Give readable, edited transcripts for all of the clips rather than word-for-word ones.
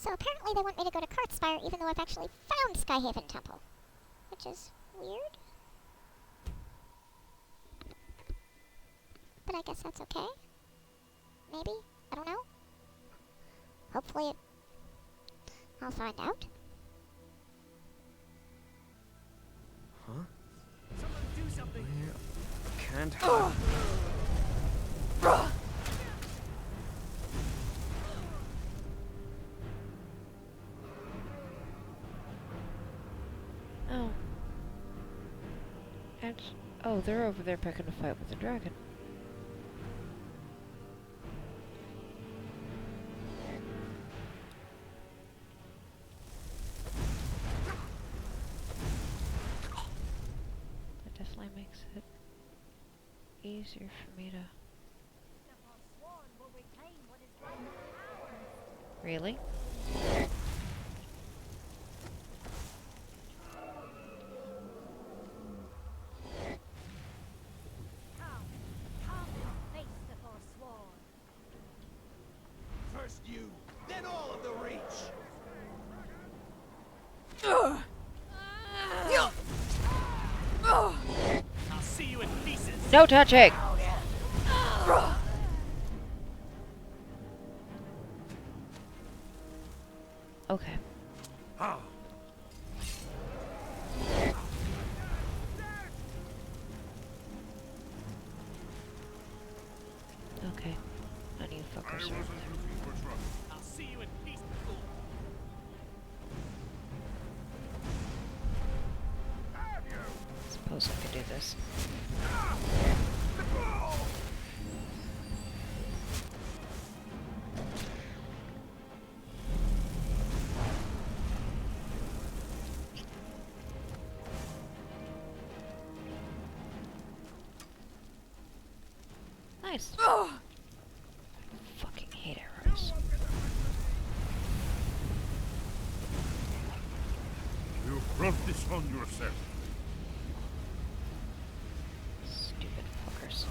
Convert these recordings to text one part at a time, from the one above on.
So apparently they want me to go to Kartspire even though I've actually found Skyhaven Temple. Which is weird. But I guess that's okay. Maybe? I don't know. Hopefully I'll find out. Huh? Someone do something! Can't hide. Oh. And oh, they're over there picking a fight with the dragon. That definitely makes it easier for me to. Really? First you, then all of the Reach! I'll see you in pieces! No touching! Okay. Ah. Okay. None of you fuckers are. I'll see you in pieces! Suppose I could do this. Nice. I fucking hate arrows. You brought this on yourself. Stupid fuckers.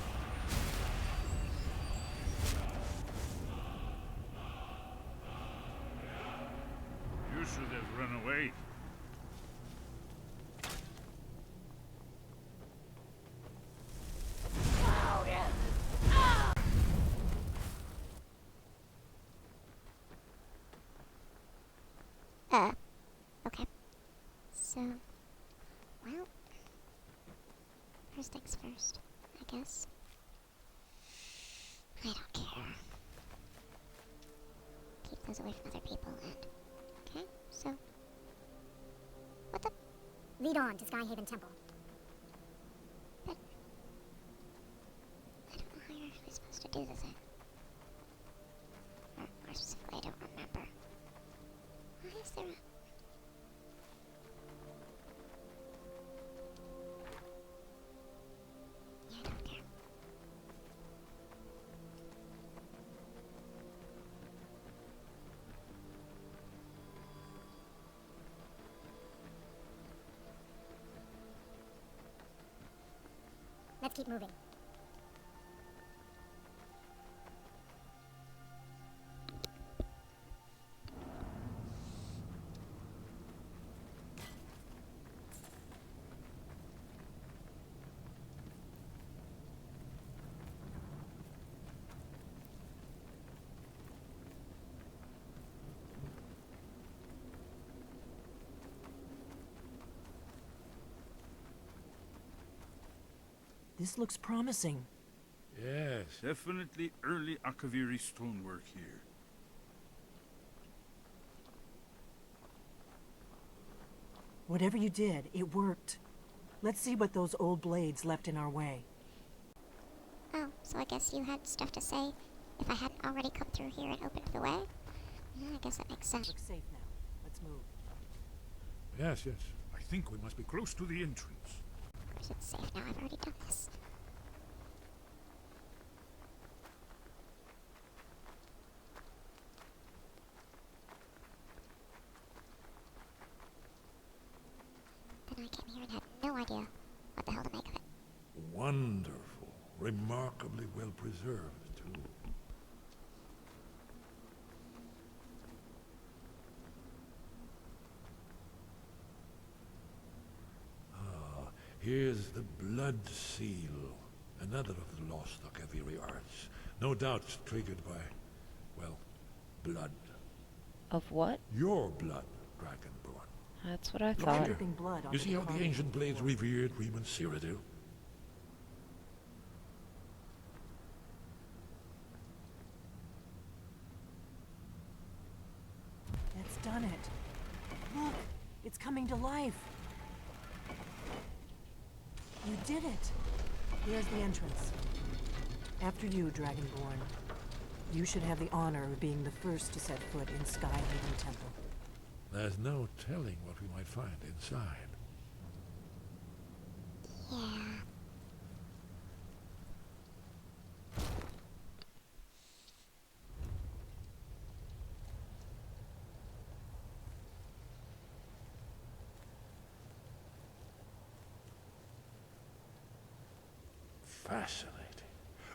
You should have run away. Okay. So, well, first things first, I guess. I don't care. Keep those away from other people and... Okay, so... What the... Lead on to Skyhaven Temple. But... I don't know how you're actually supposed to do the thing. Or more specifically, I don't remember. Why is there a... Yeah, I don't care. Let's keep moving. This looks promising. Yes, definitely early Akaviri stonework here. Whatever you did, it worked. Let's see what those old blades left in our way. Oh, so I guess you had stuff to say if I hadn't already come through here and opened the way? Yeah, I guess that makes sense. Looks safe now. Let's move. Yes, yes. I think we must be close to the entrance. Of course it's safe now, I've already done this. Then I came here and had no idea what the hell to make of it. Wonderful. Remarkably well preserved, too. Here's the Blood Seal, another of the lost Akaviri arts. No doubt triggered by, well, blood. Of what? Your blood, Dragonborn. That's what I Look thought. here. Dripping blood You onto see how the carpet. ancient blades revered Reman Cyrodiil? That's done it. Look, it's coming to life. You did it. Here's the entrance. After you, Dragonborn. You should have the honor of being the first to set foot in Skyrim Temple. There's no telling what we might find inside. Yeah. Fascinating.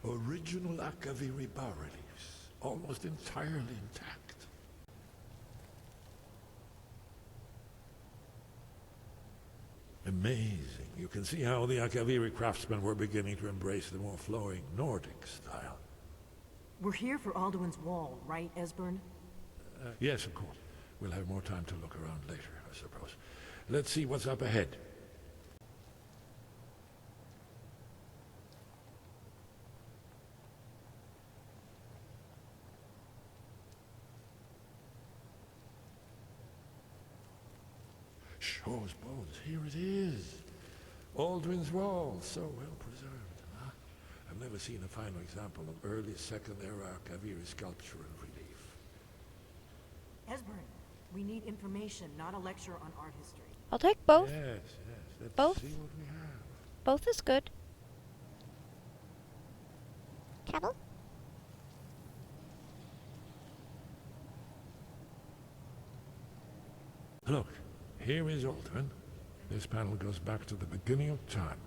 Original Akaviri bas-reliefs, almost entirely intact. Amazing. You can see how the Akaviri craftsmen were beginning to embrace the more flowing Nordic style. We're here for Alduin's wall, right, Esbern? Yes, of course. We'll have more time to look around later, I suppose. Let's see what's up ahead. Shaw's bones, here it is. Alduin's wall, so well preserved. Huh? I've never seen a finer example of early Second-era Akaviri sculpture and relief. Esbern, we need information, not a lecture on art history. I'll take both. Yes, let's Both? see what we have. Both is good. Trouble? Look, here is Alduin. This panel goes back to the beginning of time,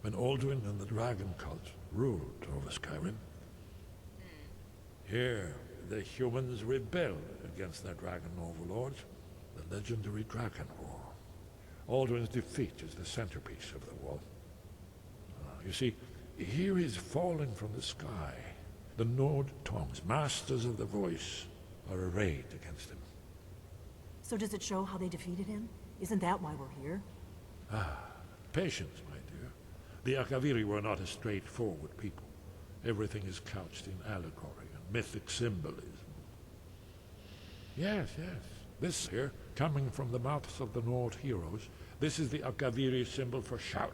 when Alduin and the dragon cult ruled over Skyrim. Here, the humans rebel against their dragon overlords, the legendary Dragon War. Alduin's defeat is the centerpiece of the wall. You see, here is falling from the sky. The Nord tongues, masters of the voice, are arrayed against him. So does it show how they defeated him? Isn't that why we're here? Patience, my dear. The Akaviri were not a straightforward people. Everything is couched in allegory and mythic symbolism. Yes. This here, coming from the mouths of the Nord heroes, this is the Akaviri symbol for shout.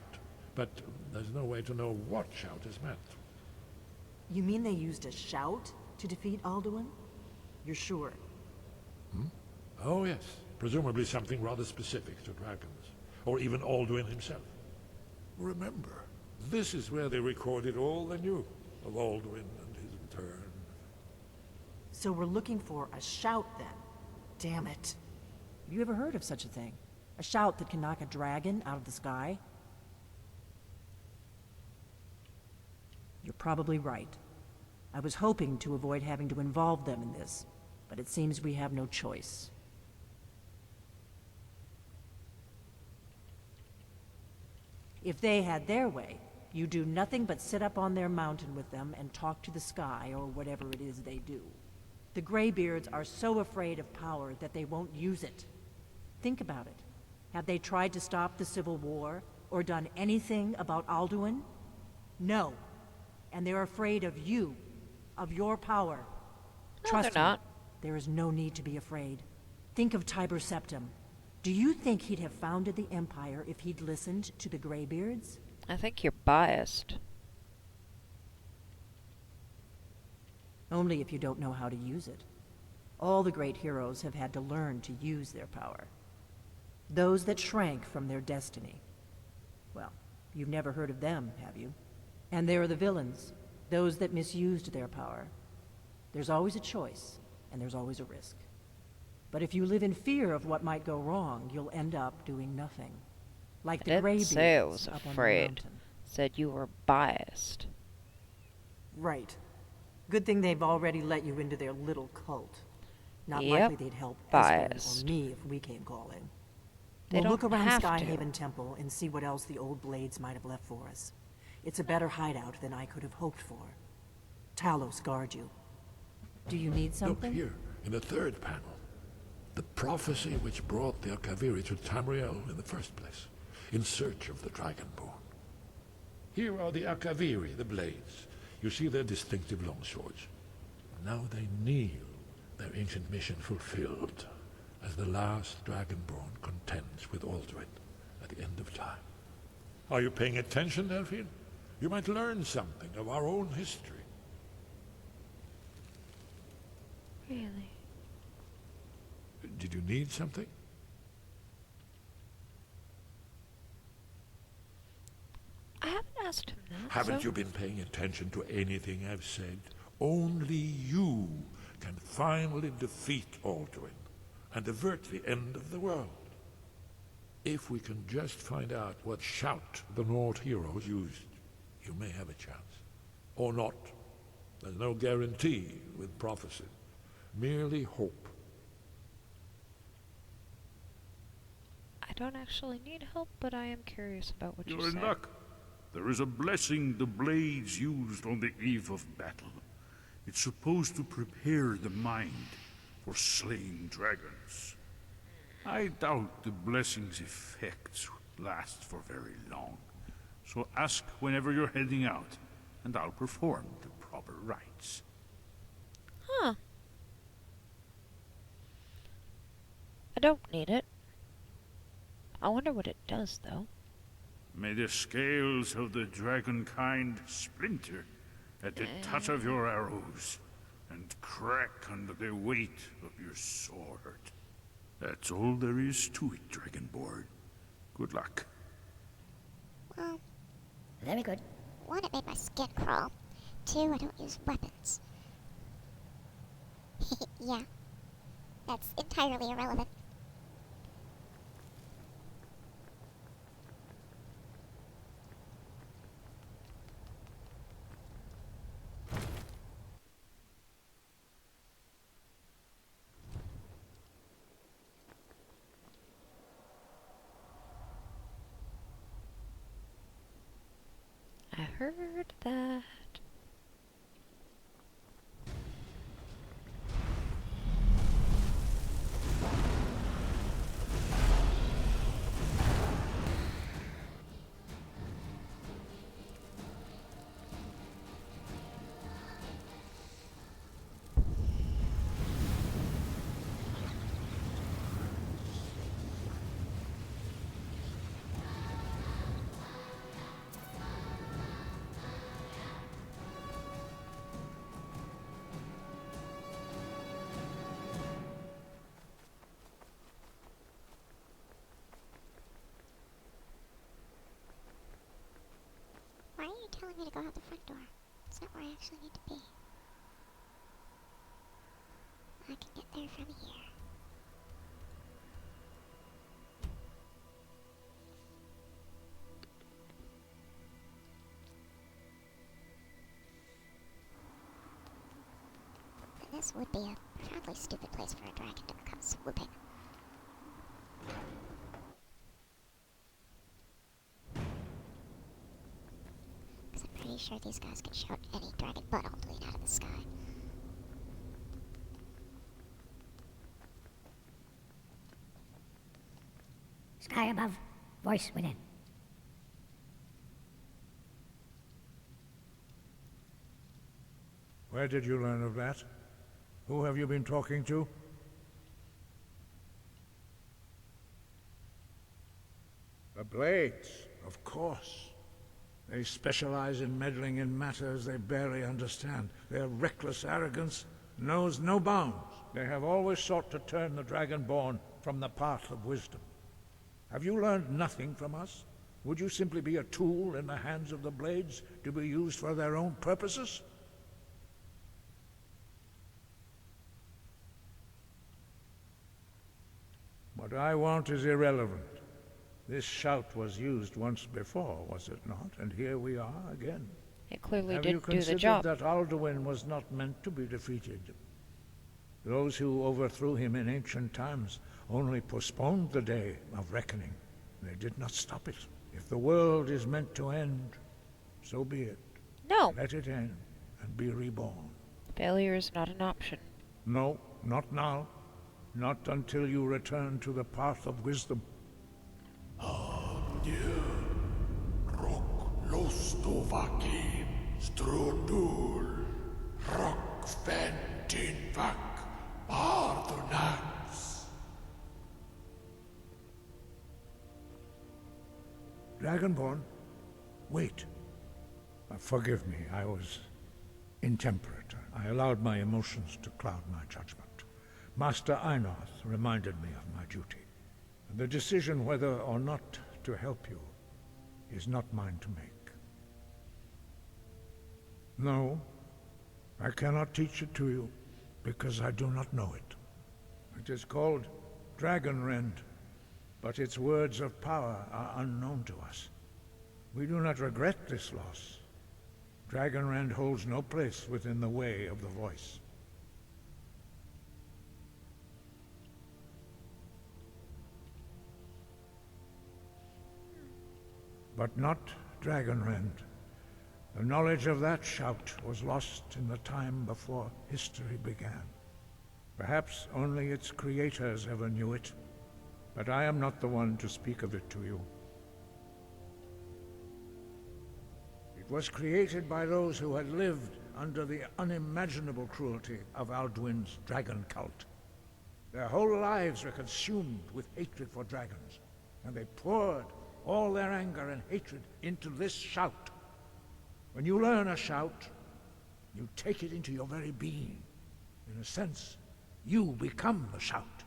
But there's no way to know what shout is meant. You mean they used a shout to defeat Alduin? You're sure? Oh yes, presumably something rather specific to dragons, or even Alduin himself. Remember, this is where they recorded all they knew of Alduin and his return. So we're looking for a shout then. Damn it. Have you ever heard of such a thing? A shout that can knock a dragon out of the sky? You're probably right. I was hoping to avoid having to involve them in this, but it seems we have no choice. If they had their way, you do nothing but sit up on their mountain with them and talk to the sky or whatever it is they do. The Greybeards are so afraid of power that they won't use it. Think about it. Have they tried to stop the Civil War or done anything about Alduin? No. And they're afraid of you, of your power. No, Trust they're not. me, there is no need to be afraid. Think of Tiber Septim. Do you think he'd have founded the Empire if he'd listened to the Greybeards? I think you're biased. Only if you don't know how to use it. All the great heroes have had to learn to use their power. Those that shrank from their destiny. Well, you've never heard of them, have you? And there are the villains, those that misused their power. There's always a choice, and there's always a risk. But if you live in fear of what might go wrong, you'll end up doing nothing. Like I the didn't Greybeards say I was up on the afraid. mountain. Said you were biased. Right. Good thing they've already let you into their little cult. Not Yep, likely they'd help biased. Esbern or me if we came calling. They We'll look don't around have to. Skyhaven Temple and see what else the old blades might have left for us. It's a better hideout than I could have hoped for. Talos guard you. Do you need Look something? here, in the third panel. The prophecy which brought the Akaviri to Tamriel in the first place, in search of the Dragonborn. Here are the Akaviri, the blades. You see their distinctive longswords. Now they kneel, their ancient mission fulfilled, as the last Dragonborn contends with Alduin at the end of time. Are you paying attention, Delphine? You might learn something of our own history. Really? Did you need something? I haven't asked him that. Haven't so- you been paying attention to anything I've said? Only you can finally defeat Alduin and avert the end of the world. If we can just find out what shout the Nord heroes used, you may have a chance. Or not. There's no guarantee with prophecy. Merely hope. I don't actually need help, but I am curious about what you You're in said. luck. There is a blessing the blades used on the eve of battle. It's supposed to prepare the mind for slaying dragons. I doubt the blessing's effects last for very long. So ask whenever you're heading out, and I'll perform the proper rites. Huh. I don't need it. I wonder what it does, though. May the scales of the dragonkind splinter at the touch of your arrows, and crack under the weight of your sword. That's all there is to it, Dragonborn. Good luck. Well, Very good. one, it made my skin crawl. Two, I don't use weapons. Yeah. That's entirely irrelevant. I heard that. Why are you telling me to go out the front door? It's not where I actually need to be. I can get there from here. And this would be a profoundly stupid place for a dragon to come swooping. Because I'm pretty sure these guys can shout any dragon but Alduin out of the sky. Sky above, voice within. Where did you learn of that? Who have you been talking to? The Blades, of course. They specialize in meddling in matters they barely understand. Their reckless arrogance knows no bounds. They have always sought to turn the Dragonborn from the path of wisdom. Have you learned nothing from us? Would you simply be a tool in the hands of the Blades to be used for their own purposes? What I want is irrelevant. This shout was used once before, was it not? And here we are again. It clearly Have you did do the considered job. that Alduin was not meant to be defeated? Those who overthrew him in ancient times only postponed the day of reckoning. They did not stop it. If the world is meant to end, so be it. No. Let it end and be reborn. Failure is not an option. No, not now. Not until you return to the path of wisdom. Dragonborn, wait. Forgive me, I was intemperate. I allowed my emotions to cloud my judgment. Master Einoth reminded me of my duty. The decision whether or not to help you is not mine to make. No, I cannot teach it to you, because I do not know it. It is called Dragon Rend, but its words of power are unknown to us. We do not regret this loss. Dragon Rend holds no place within the way of the voice. But not Dragon Rend. The knowledge of that shout was lost in the time before history began. Perhaps only its creators ever knew it, but I am not the one to speak of it to you. It was created by those who had lived under the unimaginable cruelty of Alduin's dragon cult. Their whole lives were consumed with hatred for dragons, and they poured all their anger and hatred into this shout. When you learn a shout, you take it into your very being. In a sense, you become the shout.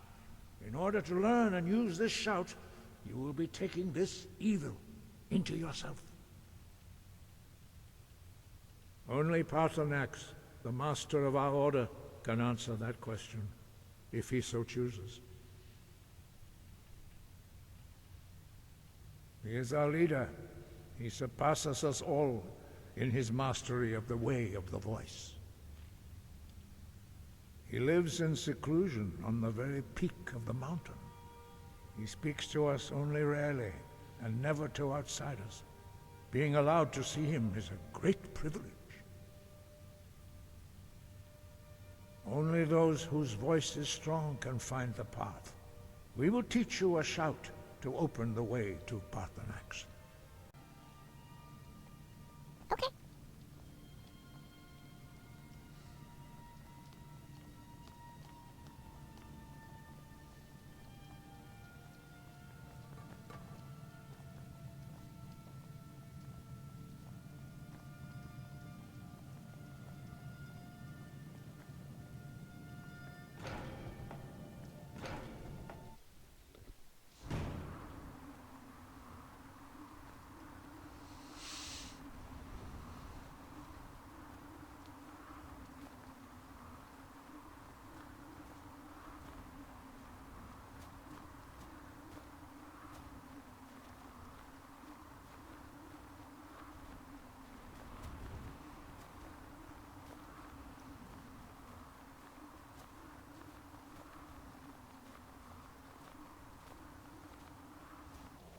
In order to learn and use this shout, you will be taking this evil into yourself. Only Paarthurnax, the master of our order, can answer that question, if he so chooses. He is our leader. He surpasses us all in his mastery of the way of the voice. He lives in seclusion on the very peak of the mountain. He speaks to us only rarely, and never to outsiders. Being allowed to see him is a great privilege. Only those whose voice is strong can find the path. We will teach you a shout to open the way to Paarthurnax. Okay.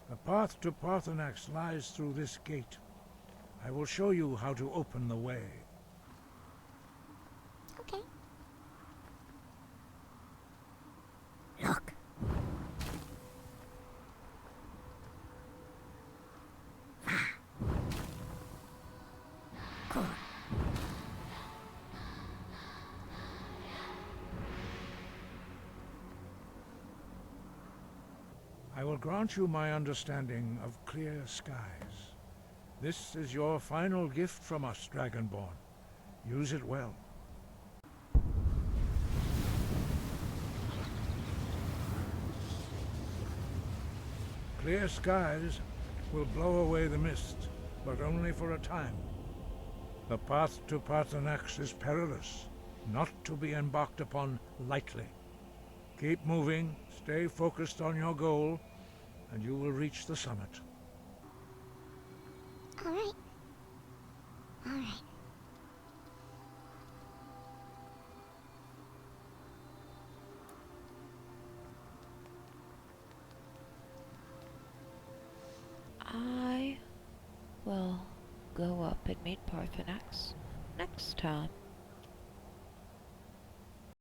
The path to Paarthurnax lies through this gate. I will show you how to open the way. Okay. Look. Cool. I will grant you my understanding of clear skies. This is your final gift from us, Dragonborn. Use it well. Clear skies will blow away the mist, but only for a time. The path to Paarthurnax is perilous, not to be embarked upon lightly. Keep moving, stay focused on your goal, and you will reach the summit. All right. All right. go up and meet Parthenax next time.